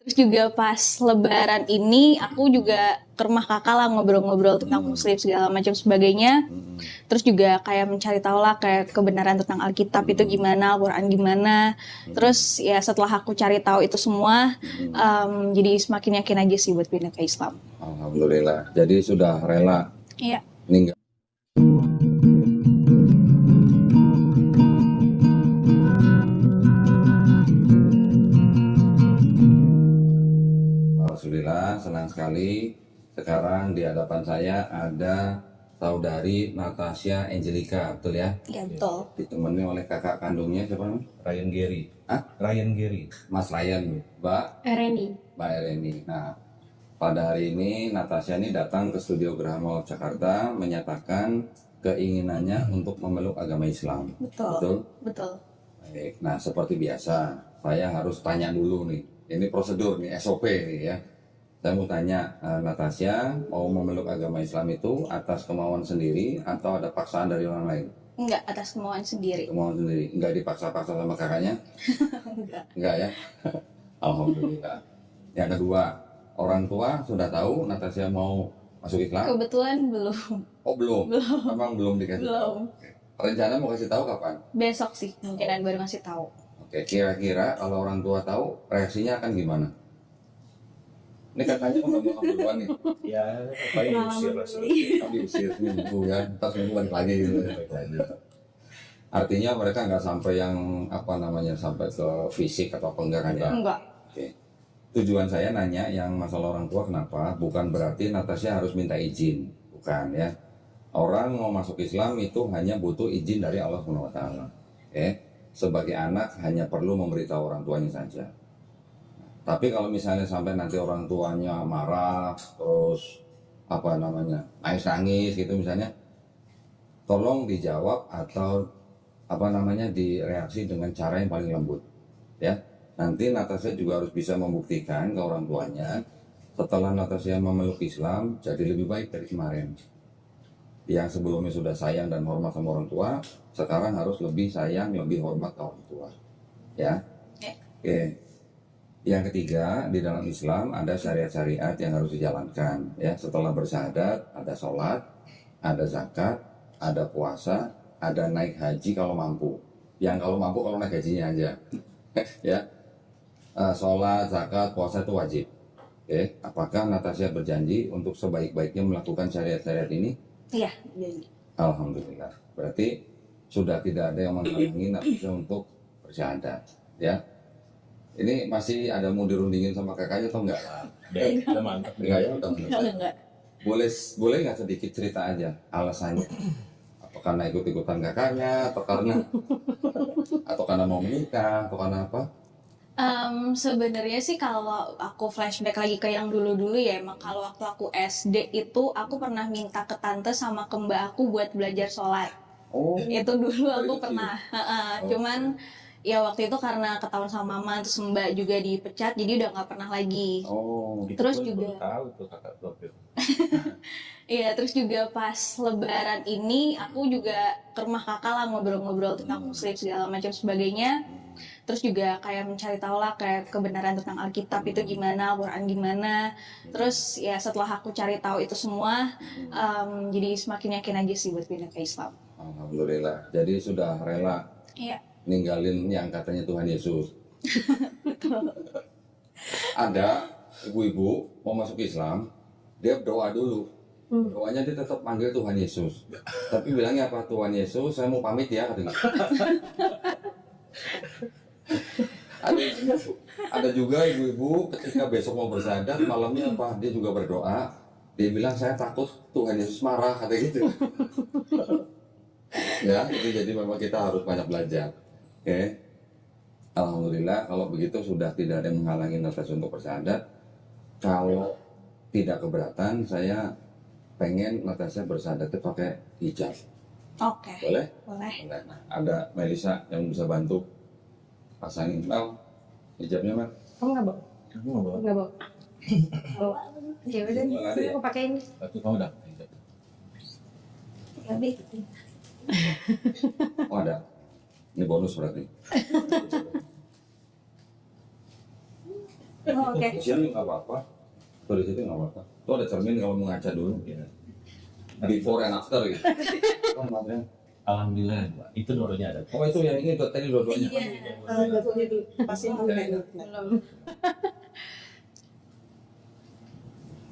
Terus juga pas lebaran ini aku juga ke rumah kakak lah ngobrol-ngobrol tentang muslim segala macam sebagainya. Terus juga kayak mencari tahu lah kayak kebenaran tentang Alkitab itu gimana, Al-Quran gimana. Terus ya setelah aku cari tahu itu semua, jadi semakin yakin aja sih buat pindah ke Islam. Alhamdulillah. Jadi sudah rela Iya. meninggal. Alhamdulillah, senang sekali. Sekarang di hadapan saya ada saudari Natasha Angelica, betul ya? Iya betul. Ditemani oleh kakak kandungnya siapa namanya? Ryan Gary. Hah? Ryan Gary. Mas Ryan, Mbak Reni. Mbak Ereni. Nah, pada hari ini Natasha ini datang ke studio Geraha Mall Jakarta menyatakan keinginannya untuk memeluk agama Islam. Betul. Betul? Betul. Baik. Nah, seperti biasa, saya harus tanya dulu nih. Ini prosedur nih, SOP nih ya. Saya mau tanya, Natasha mau memeluk agama Islam itu atas kemauan sendiri atau ada paksaan dari orang lain? Enggak, atas kemauan sendiri. Kemauan sendiri, nggak dipaksa-paksa sama kakaknya? Enggak. Enggak ya? Alhamdulillah. Yang kedua, orang tua sudah tahu Natasha mau masuk Islam? Kebetulan belum. Oh belum? Memang belum dikasih tahu? Belum. Oke. Rencana mau kasih tahu kapan? Besok sih kemungkinan baru ngasih tahu. Oke, kira-kira kalau orang tua tahu reaksinya akan gimana? Ini katanya udah mau duluan nih, Ya, paling diusir lah. kan diusir seminggu ya, ntar seminggu balik lagi gitu. Artinya mereka nggak sampai yang apa namanya sampai ke fisik atau apa enggak kan ya? Enggak. Oke. Tujuan saya nanya yang masalah orang tua kenapa? Bukan berarti Natasha harus minta izin, bukan ya. Orang mau masuk Islam itu hanya butuh izin dari Allah Subhanahu wa taala. Oke. Sebagai anak hanya perlu memberitahu orang tuanya saja. Tapi kalau misalnya sampai nanti orang tuanya marah, terus apa namanya nangis-nangis gitu misalnya, tolong dijawab atau apa namanya direaksi dengan cara yang paling lembut, ya. Nanti Natasha juga harus bisa membuktikan ke orang tuanya setelah Natasha memeluk Islam jadi lebih baik dari kemarin. Yang sebelumnya sudah sayang dan hormat sama orang tua, sekarang harus lebih sayang, lebih hormat ke orang tua, ya. Oke. Yang ketiga, di dalam Islam ada syariat-syariat yang harus dijalankan. Ya, setelah bersyahadat, ada sholat, ada zakat, ada puasa, ada naik haji kalau mampu. Yang kalau mampu kalau naik hajinya aja. Ya, sholat, zakat, puasa itu wajib. Oke, apakah Natasha berjanji untuk sebaik-baiknya melakukan syariat-syariat ini? Iya, jadi. Alhamdulillah. Berarti sudah tidak ada yang menghalangi Natasha untuk bersyahadat. Ya. Ini masih ada mau dirundingin sama kakaknya atau enggak? Udah mantap. Enggak ya, udah selesai. Enggak. Boleh nggak sedikit cerita aja alasannya? Apa karena ikut-ikutan kakaknya, atau karena mau menikah, atau karena apa? Sebenarnya sih kalau aku flashback lagi ke yang dulu-dulu ya, emang kalau waktu aku SD itu aku pernah minta ke tante sama ke mbak aku buat belajar sholat. Oh, Itu dulu aku kecil. pernah. Oh. Cuman ya waktu itu karena ketahuan sama mama terus mbak juga dipecat jadi udah nggak pernah lagi. Oh, Terus Gua juga baru tahu tuh kakak profil. iya, terus juga pas lebaran ini aku juga ke rumah kakak lah ngobrol-ngobrol tentang muslim segala macam sebagainya. Terus juga kayak mencari tahu lah kayak kebenaran tentang Alkitab itu gimana, Al-Quran gimana. Terus ya setelah aku cari tahu itu semua, jadi semakin yakin aja sih buat pindah ke Islam. Alhamdulillah. Jadi sudah rela Iya. ninggalin yang katanya Tuhan Yesus. Ada ibu-ibu mau masuk Islam, dia berdoa dulu. Doanya dia tetap manggil Tuhan Yesus. Tapi bilangnya apa? Tuhan Yesus, saya mau pamit ya katanya. Ada juga ibu-ibu ketika besok mau bersyahadat malamnya apa? Dia juga berdoa. Dia bilang saya takut Tuhan Yesus marah kata gitu. Ya, itu jadi memang kita harus banyak belajar. Oke. Alhamdulillah kalau begitu sudah tidak ada yang menghalangi Natasha untuk bersyahadat. Kalau tidak keberatan, saya pengen Natasha bersyahadat itu pakai hijab. Oke. Boleh? Boleh. Boleh. Nah, ada Melisa yang bisa bantu pasangin Mel hijabnya Mel. Kamu nggak bawa? Aku nggak bawa. Nggak bawa. Bawa. Ya udah, Bawa lagi ya? aku pakai ini. Satu kamu dah. Lebih. Oh ada. Ini bonus berarti. Oh, oke. Di sini nggak apa-apa. Tuh di situ nggak apa-apa. Tuh ada cermin kalau mau ngaca dulu. Ya. Before and after gitu. Oh, Mas Rian. Alhamdulillah, itu dua-duanya ada. Oh itu yang ini tadi dua-duanya. Dapurnya dulu. Pasin dulu kan. Belum.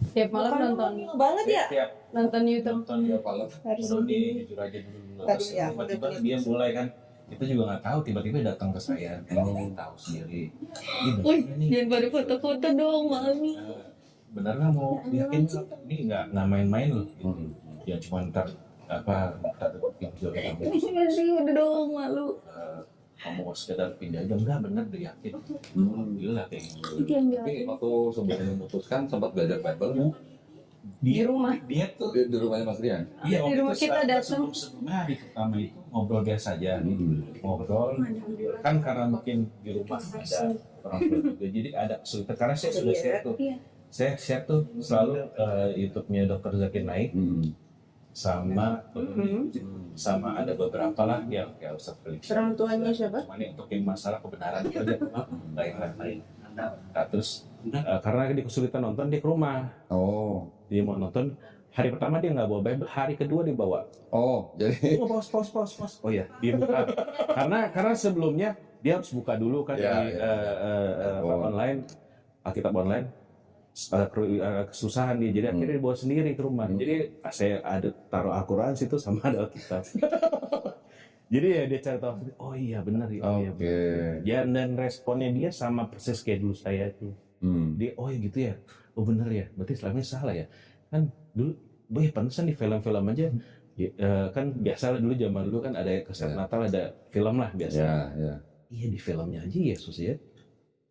Tiap malam nonton banget ya. Tiap nonton YouTube. nonton Ya malam. Harus Doni jujur aja dulu. Terus Ya, tiba-tiba dia mulai kan, kita juga nggak tahu, tiba-tiba datang ke saya, ingin tahu sendiri. Ini bener Wih, nih. jangan pada foto-foto dong, Mami. Bener nggak mau yakin ini nggak main-main loh. Gitu. Hmm. Ya cuma ntar video kamu Iya sih, udah dong, malu. kamu sekedar pindah aja enggak bener deh yakin. Alhamdulillah kayak gitu. Itu yang bilang Tapi waktu sebelum memutuskan sempat belajar Bible di rumah. Dia tuh di rumahnya Mas Rian. iya Di rumah kita datang. sebelumnya hari pertama itu ngobrol biasa aja. Ngobrol kan karena mungkin di rumah ada orang tua juga jadi ada kesulitan karena saya sudah share tuh. Iya. Saya share tuh selalu YouTube-nya Dr. Zakir Naik sama sama ada beberapa lah yang kayak Ustaz Felix. Orang tuanya siapa? Cuma ini untuk yang masalah kebenaran itu aja lain. Nah, terus karena dia kesulitan nonton dia ke rumah. Oh. Dia mau nonton hari pertama dia nggak bawa Bible, hari kedua dia bawa. Oh, jadi Oh, pause. Oh ya, dia buka. karena sebelumnya dia harus buka dulu kan Ya, di Oh. online, Alkitab online. Kesusahan dia, jadi akhirnya dibawa sendiri ke rumah. Jadi saya ada taruh Al-Quran situ sama ada Alkitab. Jadi ya dia cari tahu, oh iya benar ya. Oh, iya, Oke. benar. Ya, dan responnya dia sama persis kayak dulu saya tuh. Dia oh ya gitu ya, oh benar ya, berarti Islamnya salah ya. Kan dulu, boy pantesan di film-film aja. Ya, kan biasa dulu zaman dulu kan ada kesan Natal ada film lah biasa. Ya. Iya di filmnya aja Yesus ya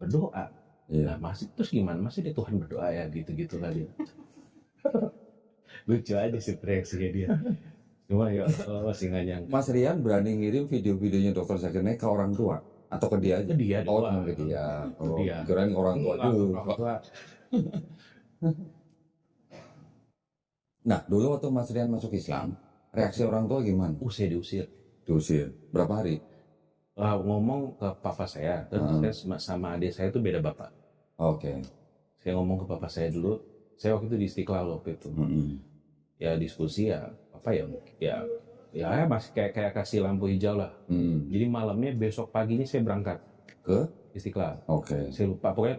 berdoa. Iya. Nah masih terus gimana? Masih dia Tuhan berdoa ya gitu-gitu lah dia. Lucu aja sih reaksinya dia. Cuma ya Allah masih nggak nyangka. Mas Rian berani ngirim video-videonya Dr. Zakir Naik ke orang tua atau ke dia aja? Ke dia Oh, doang. ke dia. Oh, Dia. kirain orang tua dulu. Orang tua. Nah, dulu waktu Mas Rian masuk Islam, reaksi orang tua gimana? Saya diusir. Diusir. Berapa hari? Ngomong ke papa saya, terus saya sama adik saya itu beda bapak. Oke. Saya ngomong ke papa saya dulu. Saya waktu itu di Istiqlal waktu itu. Ya diskusi ya apa ya masih kayak kasih lampu hijau lah. Jadi malamnya besok paginya saya berangkat Ke? Istiqlal. Oke. Saya lupa pokoknya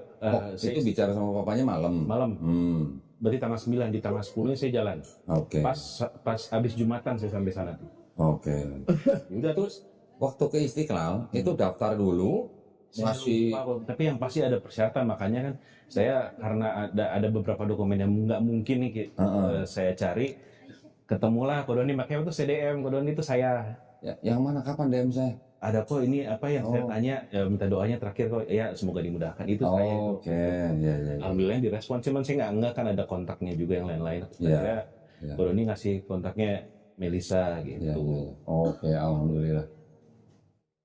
Itu bicara sama papanya malam? malam. Hmm. Berarti tanggal 9, di tanggal 10 saya jalan. Oke. Pas habis Jumatan saya sampai sana tuh. Oke. Udah terus Waktu ke Istiqlal, itu daftar dulu, masih... lupa, tapi yang pasti ada persyaratan, makanya kan saya karena ada beberapa dokumen yang nggak mungkin nih saya cari, ketemulah Kodoni, makanya itu CDM, Kodoni itu saya. Ya, yang mana kapan DM saya? Ada kok ini apa yang saya tanya, ya, minta doanya terakhir kok, ya semoga dimudahkan itu saya. Itu. Oke, ya. Alhamdulillah direspon, cuman saya nggak kan ada kontaknya juga yang lain-lain. Akhirnya Kodoni ngasih kontaknya Melisa gitu. Ya. Oke, alhamdulillah.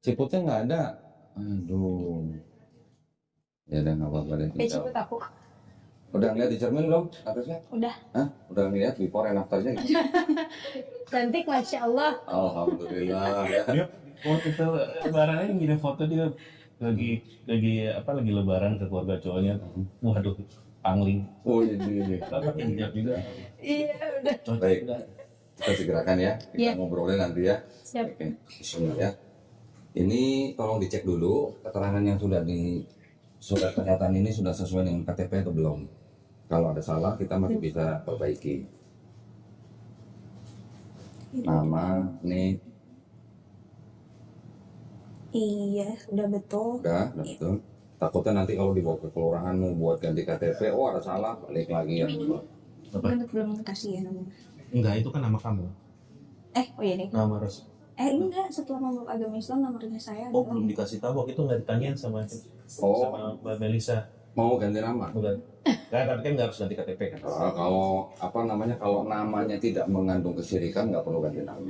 Ciputnya nggak ada. Aduh. Ya udah nggak apa-apa deh. Cepet aku. Udah ngeliat di cermin belum atasnya? Udah. Hah? Udah ngeliat before and afternya? Cantik, Masya Allah. Alhamdulillah ya. Dia waktu itu lebarannya ngirim foto dia lagi lebaran ke keluarga cowoknya. Waduh, pangling. Oh ini. Pakai hijab juga. Iya, udah. Baik. Kita segerakan ya. Kita Iya. ngobrolin nanti ya. Siap. Oke. Bismillah ya. Ini tolong dicek dulu keterangan yang sudah di surat pernyataan ini sudah sesuai dengan KTP atau belum. Kalau ada salah kita masih bisa perbaiki. Nama, nih, Iya, udah betul. udah betul. Takutnya nanti kalau dibawa ke kelurahan mau buat ganti KTP, oh ada salah, balik lagi ya. Belum kasih ya namanya. Enggak, itu kan nama kamu. Oh iya nih. Nama Ros. Enggak, setelah memeluk agama Islam nomornya saya Oh, adalah belum dikasih tahu. Waktu itu nggak ditanyain sama Mbak Melisa. Mau ganti nama? Bukan. Tapi kan nggak harus ganti KTP kan. Kalau kalau namanya tidak mengandung kesyirikan nggak perlu ganti nama.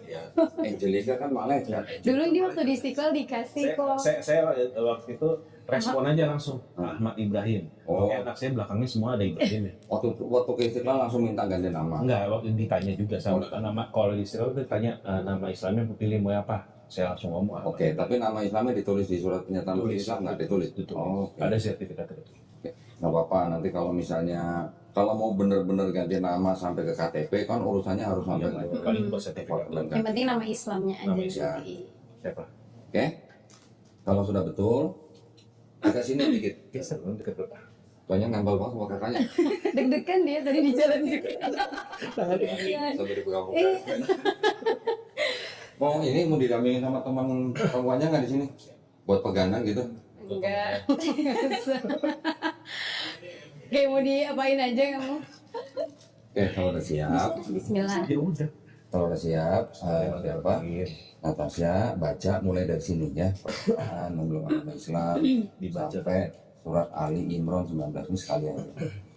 Ya. Angelica kan malaikat. Dulu dia waktu di Istiqlal dikasih kok. Saya waktu itu respon aja langsung Ahmad Ibrahim. Oh. Oke, anak saya belakangnya semua ada Ibrahim ya. Waktu ke Istiqlal langsung minta ganti nama. Enggak, waktu ditanya juga sama nama kalau di Israel itu ditanya nama Islamnya pilih mau apa. Saya langsung ngomong. Oke, tapi nama Islamnya ditulis di surat pernyataan Tulis. Islam nggak ditulis? Ditulis. Oh, oke. Ada sertifikat itu. Oke. nggak apa-apa. Nanti kalau misalnya kalau mau bener-bener ganti nama sampai ke KTP kan urusannya harus sampai ke Paling buat sertifikat. Yang penting nama Islamnya Nama aja. Islam. Siapa? Oke, kalau sudah betul agak sini dikit. Geser dong deket deket. Banyak nempel banget sama kakaknya. Deg-degan dia tadi di jalan juga. Sampai dipegang-pegang. Mau ini mau didampingin sama teman perempuannya nggak di sini? Buat pegangan gitu. Enggak. Kayak mau diapain aja kamu? Oke, kalau udah siap, Bismillah. Ya udah. kalau udah siap, siapa? Natasha baca mulai dari sini ya. Quran, memulai agama Islam, Dibaca. sampai surat Ali Imran 19 ini sekalian.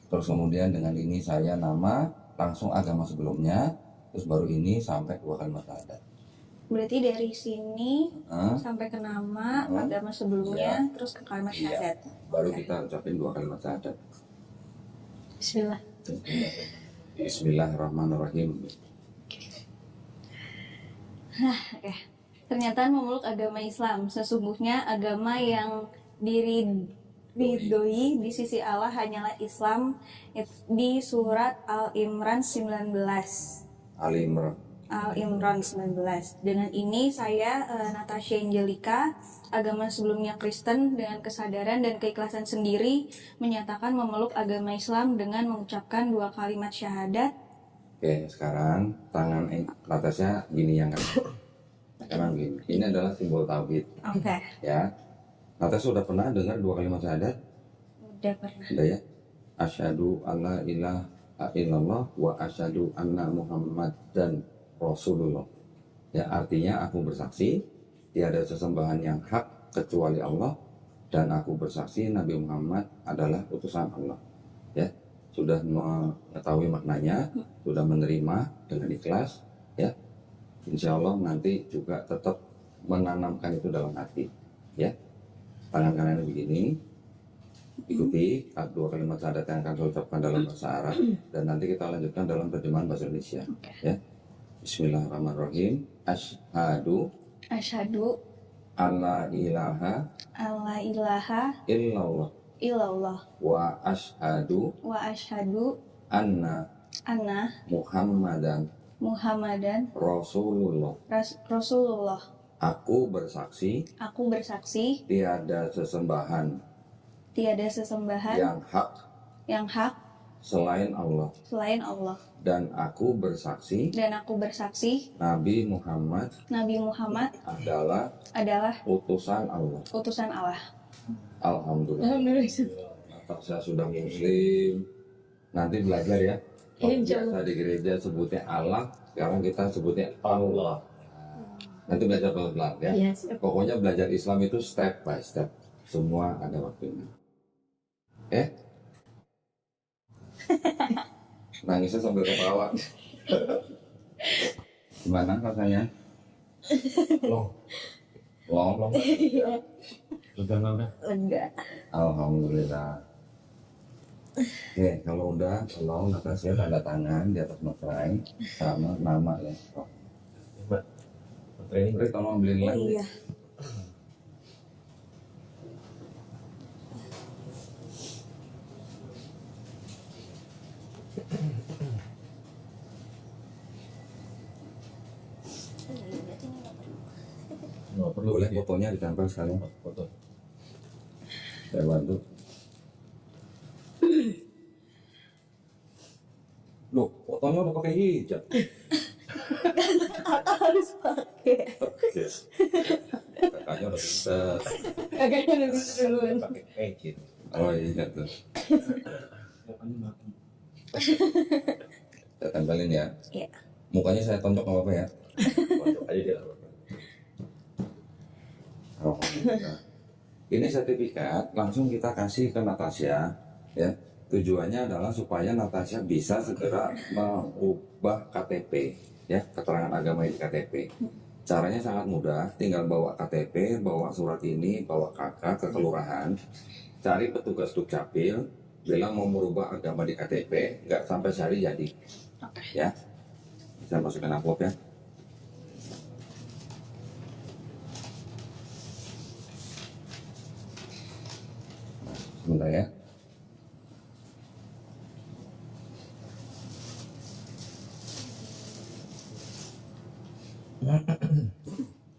Terus kemudian dengan ini saya nama langsung agama sebelumnya, terus baru ini sampai 2 kalimat syahadat. Berarti dari sini Nah, sampai ke nama agama sebelumnya, terus ke kalimat Iya. syahadat. baru kita ucapin 2 kalimat syahadat. Bismillah. Bismillahirrahmanirrahim. Oke. Ternyata memeluk agama Islam sesungguhnya agama yang diridhoi di sisi Allah hanyalah Islam. Di surat Al-Imran 19. Ali Imran. Al-Imran 19. Dengan ini saya Natasha Angelica, agama sebelumnya Kristen, dengan kesadaran dan keikhlasan sendiri menyatakan memeluk agama Islam dengan mengucapkan 2 kalimat syahadat. Oke, sekarang tangan Natasha gini yang kan. Emang gini. Ini adalah simbol tauhid Oke, ya. Natasha sudah pernah dengar 2 kalimat syahadat? udah pernah. Udah ya. Asyhadu alla ilaha illallah wa asyhadu anna Muhammadan Rasulullah. Ya, artinya aku bersaksi tiada sesembahan yang hak kecuali Allah dan aku bersaksi Nabi Muhammad adalah utusan Allah. Ya, sudah mengetahui maknanya, sudah menerima dengan ikhlas, ya. Insya Allah nanti juga tetap menanamkan itu dalam hati, ya. Tangan kanan begini, ikuti 2 kalimat syahadat yang akan saya ucapkan dalam bahasa Arab dan nanti kita lanjutkan dalam terjemahan bahasa Indonesia, ya. Bismillahirrahmanirrahim. Asyhadu Asyhadu alla ilaha alla ilaha illallah illallah wa asyhadu wa asyhadu anna anna Muhammadan Muhammadan Rasulullah. Rasulullah. Aku bersaksi Aku bersaksi tiada sesembahan tiada sesembahan yang hak yang hak selain Allah selain Allah, dan aku bersaksi dan aku bersaksi Nabi Muhammad Nabi Muhammad adalah adalah utusan Allah. utusan Allah. Alhamdulillah. Alhamdulillah. Saya sudah muslim. Nanti belajar ya. Kalau Insya biasa di gereja sebutnya Allah, sekarang kita sebutnya Allah. Nanti belajar pelan-pelan ya. Iya, siap. Pokoknya belajar Islam itu step by step. Semua ada waktunya. Nangisnya sambil ketawa. Gimana rasanya? Long. Lega. Lega. Alhamdulillah. Oke, kalau udah tolong Natasha tanda tangan di atas materai sama nama ya. Mbak, training. Beri tolong beliin Oh lagi. iya. Nggak perlu Boleh ya. fotonya ditempel sekalian. Foto. Saya bantu. Loh, fotonya udah pakai hijab. Harus pakai. Kakaknya udah bisa. Kakaknya udah duluan. Pakai pecin. Oh iya tuh. Saya tempelin ya. Iya. Mukanya saya tonjok nggak apa-apa ya. Tonjok aja dia. Alhamdulillah. Ini sertifikat langsung kita kasih ke Natasha ya. Tujuannya adalah supaya Natasha bisa segera mengubah KTP ya, keterangan agama di KTP. Caranya sangat mudah, tinggal bawa KTP, bawa surat ini, bawa kakak ke kelurahan, cari petugas Dukcapil, bilang mau merubah agama di KTP, nggak sampai sehari jadi. Ya, bisa masukin amplop ya. Sebentar ya.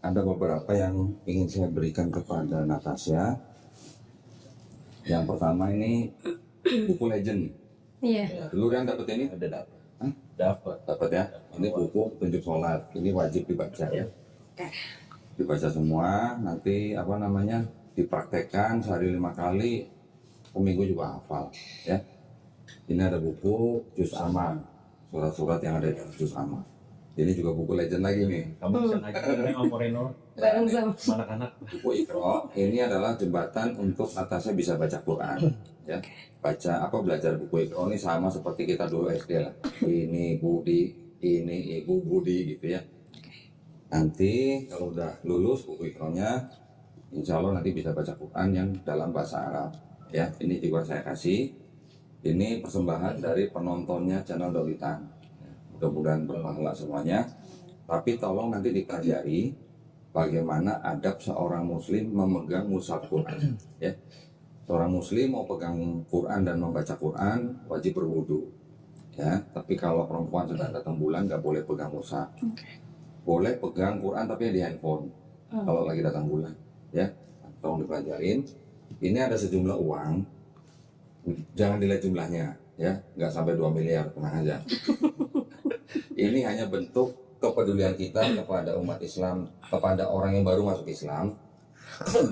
Ada beberapa yang ingin saya berikan kepada Natasha. Yang pertama ini buku legend. Iya. Dulu kan dapat ini? Ada dapat. Hah? Dapat. Ya. Ini buku tunjuk sholat. Ini wajib dibaca ya. Dibaca semua. Nanti dipraktekkan sehari 5 kali. Seminggu juga hafal. Ya. Ini ada buku Juz Amma. Surat-surat yang ada di Juz Amma. Ini juga buku legend lagi nih. Kamu bisa ngajarin sama Moreno Bareng sama. anak-anak. Buku Iqra ini adalah jembatan untuk Natasha bisa baca Quran. Ya, belajar buku Iqra ini sama seperti kita dulu SD lah. Ini Budi, ini Ibu Budi gitu ya. Nanti kalau udah lulus buku Iqra-nya, insya Allah nanti bisa baca Quran yang dalam bahasa Arab. Ya, ini juga saya kasih. Ini persembahan dari penontonnya channel Dolitan. Mudah-mudahan berpahala semuanya. Tapi tolong nanti dipelajari bagaimana adab seorang muslim memegang mushaf Quran. Ya. Seorang muslim mau pegang Quran dan membaca Quran wajib berwudu. Ya, tapi kalau perempuan sedang datang bulan nggak boleh pegang mushaf. Boleh pegang Quran tapi di handphone. Kalau lagi datang bulan, ya. Tolong dipelajarin. Ini ada sejumlah uang. Jangan dilihat jumlahnya, ya. Nggak sampai 2 miliar, tenang aja. Ini hanya bentuk kepedulian kita kepada umat Islam, kepada orang yang baru masuk Islam,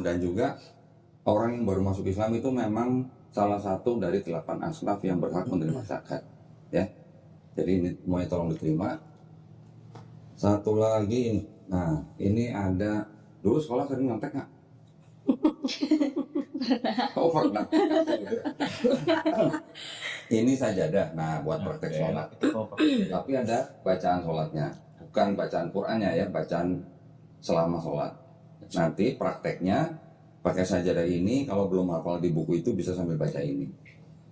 dan juga orang yang baru masuk Islam itu memang salah satu dari 8 asnaf yang berhak menerima zakat, ya. Jadi ini semuanya tolong diterima. Satu lagi ini, nah ini ada dulu sekolah sering nyontek nggak? Oh pernah. Ini sajadah, nah buat praktek sholat. Tapi ada bacaan sholatnya, bukan bacaan Qurannya ya, bacaan selama sholat. Nanti prakteknya pakai sajadah ini, kalau belum hafal di buku itu bisa sambil baca ini.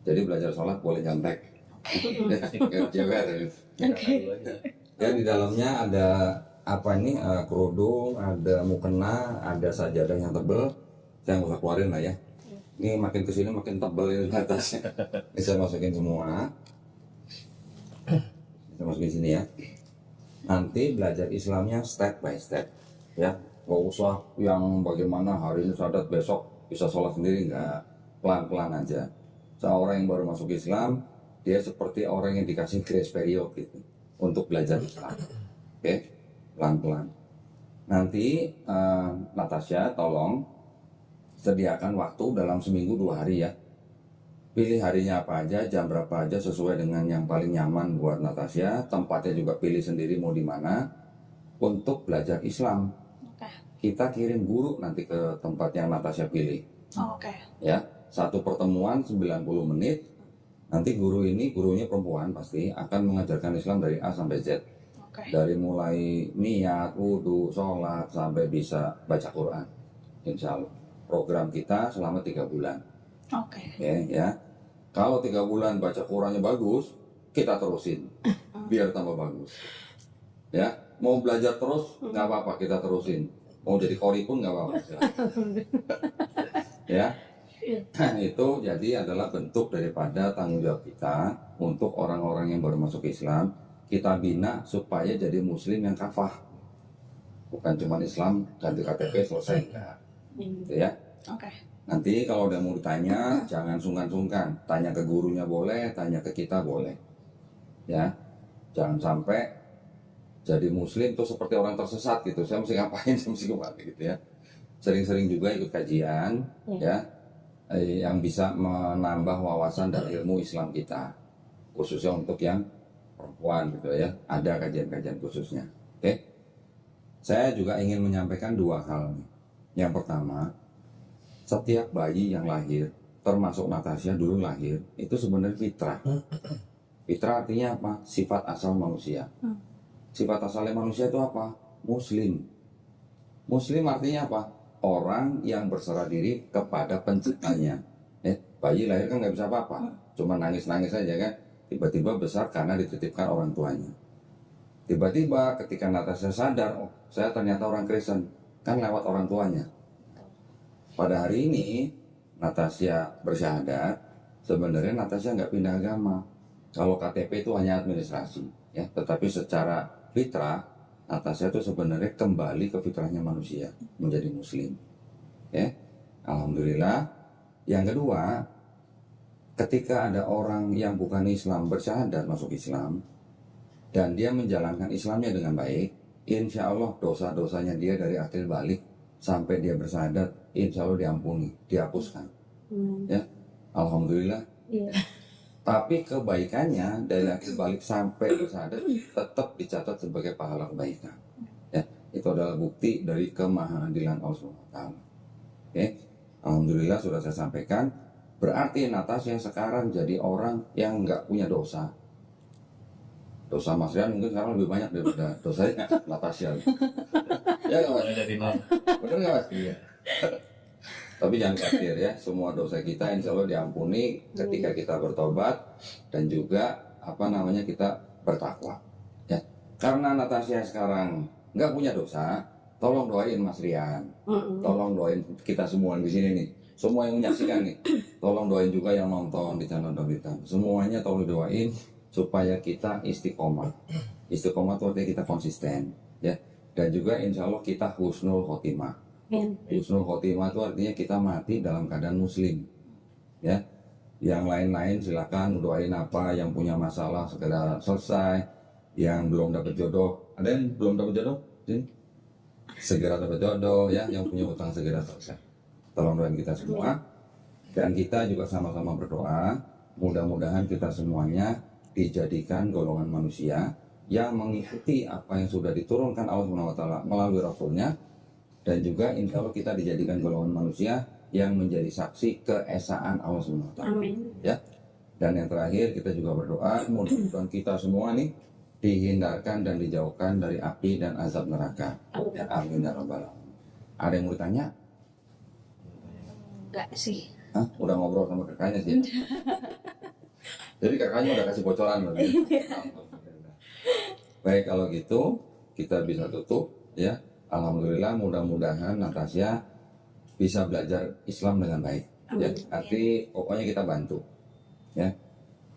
Jadi belajar sholat boleh nyontek. Ya di dalamnya ada apa ini kerudung, ada mukena, ada sajadah yang tebel. Saya nggak usah keluarin lah ya. Ini makin kesini makin tebel ini atasnya. Ini saya masukin semua. Kita masukin sini ya. Nanti belajar Islamnya step by step, ya. Gak usah yang bagaimana hari ini sadat besok bisa sholat sendiri, nggak. Pelan-pelan aja. Seorang yang baru masuk Islam, dia seperti orang yang dikasih grace period gitu untuk belajar Islam. Oke, pelan-pelan. Nanti Natasha tolong sediakan waktu dalam seminggu 2 hari ya. Pilih harinya apa aja, jam berapa aja sesuai dengan yang paling nyaman buat Natasha. Tempatnya juga pilih sendiri mau di mana untuk belajar Islam. Kita kirim guru nanti ke tempat yang Natasha pilih. Ya, satu pertemuan 90 menit. Nanti guru ini, gurunya perempuan pasti akan mengajarkan Islam dari A sampai Z. Dari mulai niat, wudhu, sholat sampai bisa baca Quran. Insya Allah. Program kita selama 3 bulan. Oke, ya. Kalau 3 bulan baca Qurannya bagus, kita terusin biar tambah bagus. Ya, mau belajar terus nggak apa-apa, kita terusin. Mau jadi qori pun nggak apa-apa. Ya, itu jadi adalah bentuk daripada tanggung jawab kita untuk orang-orang yang baru masuk Islam. Kita bina supaya jadi Muslim yang kafah, bukan cuma Islam ganti KTP selesai enggak. Gitu ya. Nanti kalau udah mau ditanya, jangan sungkan-sungkan. Tanya ke gurunya boleh, tanya ke kita boleh. Ya, jangan sampai jadi Muslim tuh seperti orang tersesat gitu. Saya mesti ngapain, saya mesti kemana gitu ya. Sering-sering juga ikut kajian, ya, yang bisa menambah wawasan dan ilmu Islam kita, khususnya untuk yang perempuan gitu ya. Ada kajian-kajian khususnya. Oke. Saya juga ingin menyampaikan 2 hal nih. Yang pertama, setiap bayi yang lahir, termasuk Natasha dulu lahir, itu sebenarnya fitrah. Fitrah artinya apa? Sifat asal manusia. Sifat asalnya manusia itu apa? Muslim. Muslim artinya apa? Orang yang berserah diri kepada penciptanya. Bayi lahir kan nggak bisa apa-apa, cuma nangis-nangis aja kan. Tiba-tiba besar karena dititipkan orang tuanya. Tiba-tiba ketika Natasha sadar, oh saya ternyata orang Kristen, kan lewat orang tuanya. Pada hari ini Natasha bersyahadat, sebenarnya Natasha nggak pindah agama. Kalau KTP itu hanya administrasi, ya. Tetapi secara fitrah Natasha itu sebenarnya kembali ke fitrahnya manusia, menjadi muslim. Ya, alhamdulillah. Yang kedua, ketika ada orang yang bukan Islam bersyahadat masuk Islam dan dia menjalankan Islamnya dengan baik, insya Allah dosa-dosanya dia dari akhir balik sampai dia bersyahadat, insya Allah diampuni, dihapuskan. Ya, alhamdulillah. Iya. Tapi kebaikannya dari akhir balik sampai bersyahadat tetap dicatat sebagai pahala kebaikan. Ya, itu adalah bukti dari kemahaadilan Allah SWT. Oke, alhamdulillah sudah saya sampaikan. Berarti Natasha sekarang jadi orang yang nggak punya dosa. Dosa Mas Rian mungkin sekarang lebih banyak daripada dosanya Natasha. Ya nggak Mas? Bener nggak Mas? Iya. Tapi jangan khawatir ya, semua dosa kita insya Allah diampuni ketika kita bertobat dan juga kita bertakwa. Ya, karena Natasha sekarang nggak punya dosa, tolong doain Mas Rian, tolong doain kita semua di sini nih, semua yang menyaksikan nih, tolong doain juga yang nonton di channel Donditan. Semuanya tolong doain supaya kita istiqomah. Istiqomah itu artinya kita konsisten, ya, dan juga insya Allah kita husnul khotimah. Husnul khotimah itu artinya kita mati dalam keadaan muslim, ya. Yang lain-lain silakan doain apa, yang punya masalah segera selesai, yang belum dapat jodoh, ada yang belum dapat jodoh, sini segera dapat jodoh, ya. Yang punya utang segera selesai. Tolong doain kita semua, dan kita juga sama-sama berdoa mudah-mudahan kita semuanya dijadikan golongan manusia yang mengikuti apa yang sudah diturunkan Allah SWT melalui Rasulnya. Dan juga insya Allah kita dijadikan golongan manusia yang menjadi saksi keesaan Allah SWT. Ya. Dan yang terakhir kita juga berdoa mudah-mudahan kita semua nih dihindarkan dan dijauhkan dari api dan azab neraka. Ya, amin ya rabbal alamin. Ada yang mau ditanya? Enggak sih. Hah? Udah ngobrol sama kakaknya sih. Jadi kakaknya udah kasih bocoran loh. Baik, kalau gitu kita bisa tutup ya. Alhamdulillah, mudah-mudahan Natasha bisa belajar Islam dengan baik. Ya, arti pokoknya kita bantu. Ya.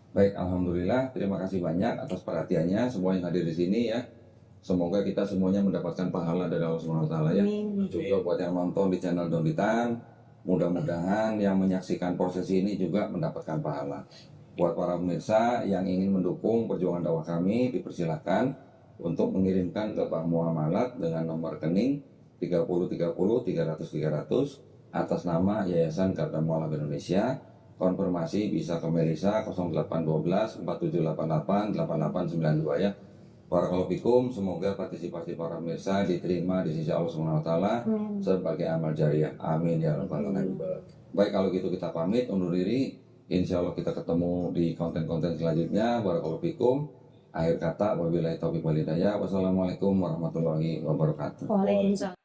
Baik, alhamdulillah, terima kasih banyak atas perhatiannya semua yang hadir di sini ya. Semoga kita semuanya mendapatkan pahala dari Allah SWT ya. Juga buat yang nonton di channel Donditan, mudah-mudahan yang menyaksikan proses ini juga mendapatkan pahala. Buat para pemirsa yang ingin mendukung perjuangan dakwah kami, dipersilakan untuk mengirimkan ke Bank Muamalat dengan nomor rekening 3030 300 300 atas nama Yayasan Garda Mualaf Indonesia. Konfirmasi bisa ke Melisa 0812 4788 8892 ya. Barakallahu fikum, semoga partisipasi para pemirsa diterima di sisi Allah SWT sebagai amal jariah. Amin ya rabbal alamin. Baik, kalau gitu kita pamit undur diri. Insya Allah kita ketemu di konten-konten selanjutnya. Barakallahu fikum. Akhir kata, wabillahi taufiq wal hidayah. Wassalamualaikum warahmatullahi wabarakatuh. Waalaikumsalam.